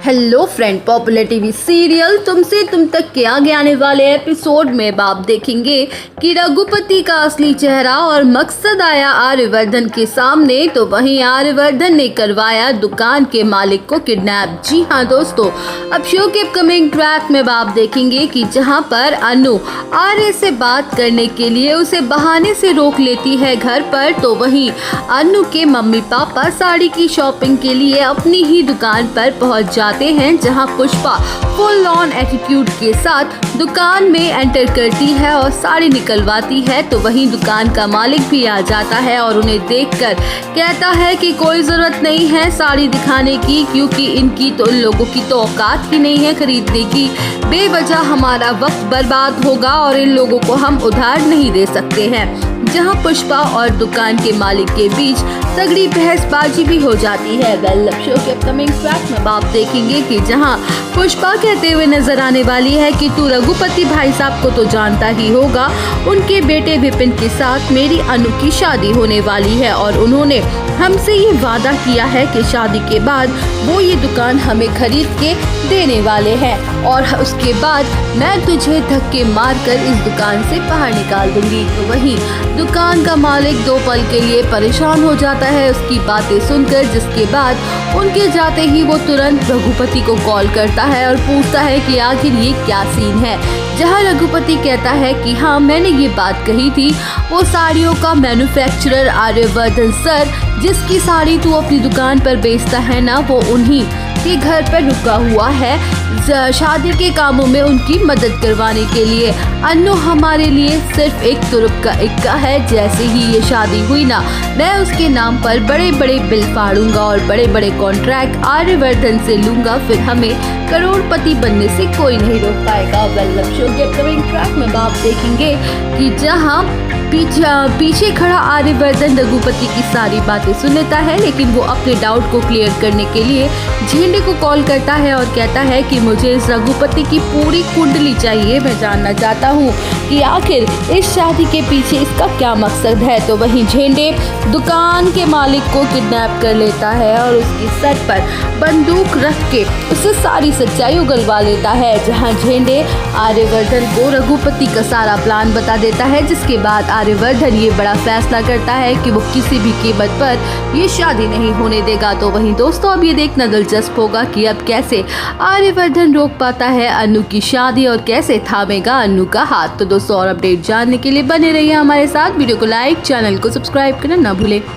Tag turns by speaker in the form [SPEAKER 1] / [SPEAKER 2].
[SPEAKER 1] Hello friend, popular TV serial तुमसे तुम तक के आगे आने वाले एपिसोड में अब आप देखेंगे कि रघुपति का असली चेहरा और मकसद आया आर्यवर्धन के सामने। तो वहीं आर्यवर्धन ने करवाया दुकान के मालिक को किडनैप। जी हाँ दोस्तों, अब शो के अपकमिंग ट्रैक में आप देखेंगे कि जहां पर अनु आर्य से बात करने के लिए उसे बहाने से रोक लेती है घर पर, तो वहीं अनु के मम्मी पापा साड़ी की शॉपिंग के लिए अपनी ही दुकान पर पहुंच जाते हैं, जहां पुष्पा फुल ऑन एटीट्यूड के साथ दुकान में एंटर करती है और साड़ी निकलवाती है। तो वहीं दुकान का मालिक भी आ जाता है और उन्हें देखकर कहता है कि कोई जरूरत नहीं है साड़ी दिखाने की, क्योंकि इनकी तो इन लोगों की तो औकात ही नहीं है खरीदने की। बेवजह हमारा वक्त बर्बाद होगा और इन लोगों को हम उधार नहीं दे सकते हैं। जहां पुष्पा और दुकान के मालिक के बीच तगड़ी बहसबाजी भी हो जाती है। वेल, शो के अपकमिंग ट्रैक में आप देखेंगे कि जहां पुष्पा कहते हुए नजर आने वाली है कि तू रघुपति भाई साहब को तो जानता ही होगा, उनके बेटे विपिन के साथ मेरी अनु की शादी होने वाली है और उन्होंने हमसे ये वादा किया है कि शादी के बाद वो ये दुकान हमें खरीद के देने वाले हैं और उसके बाद मैं तुझे धक्के मारकर इस दुकान से बाहर निकाल दूंगी। तो वहीं दुकान का मालिक दो पल के लिए परेशान हो जाता है उसकी बातें सुनकर, जिसके बाद उनके जाते ही वो तुरंत रघुपति को कॉल करता है और पूछता है कि आखिर ये क्या सीन है। जहां रघुपति कहता है कि हाँ, मैंने ये बात कही थी, वो साड़ियों का मैन्युफैक्चरर आर्यवर्धन सर, जिसकी साड़ी तू अपनी दुकान पर बेचता है ना, वो उन्हीं के घर पर रुका हुआ है शादी के कामों में उनकी मदद करवाने के लिए। अनु हमारे लिए सिर्फ एक तुरुप का इक्का है। जैसे ही ये शादी हुई ना, मैं उसके नाम पर बड़े बड़े बिल फाड़ूंगा और बड़े बड़े कॉन्ट्रैक्ट आर्यवर्धन से लूंगा, फिर हमें करोड़पति बनने से कोई नहीं रोक पाएगा। वेल, शो के अपकमिंग ट्रैक में आप देखेंगे कि जहां पीछे खड़ा आर्यवर्धन रघुपति की सारी बातें सुन लेता है, लेकिन वो अपने डाउट को क्लियर करने के लिए झेंडे को कॉल करता है और कहता है कि मुझे इस रघुपति की पूरी कुंडली चाहिए। मैं जानना चाहता हूँ कि आखिर इस शादी के पीछे इसका क्या मकसद है। तो वहीं झेंडे दुकान के मालिक को किडनैप कर लेता है और उसके सर पर बंदूक रख के उसे सारी सच्चाई उगलवा लेता है। जहाँ झेंडे आर्यवर्धन को रघुपति का सारा प्लान बता देता है, जिसके बाद आर्यवर्धन ये बड़ा फैसला करता है कि वो किसी भी कीमत पर ये शादी नहीं होने देगा। तो वहीं दोस्तों, अब ये देखना दिलचस्प होगा कि अब कैसे आर्यवर्धन रोक पाता है अनु की शादी और कैसे थामेगा अनु का हाथ। तो दोस्तों, और अपडेट जानने के लिए बने रहिए हमारे साथ। वीडियो को लाइक, चैनल को सब्सक्राइब करना ना भूलें।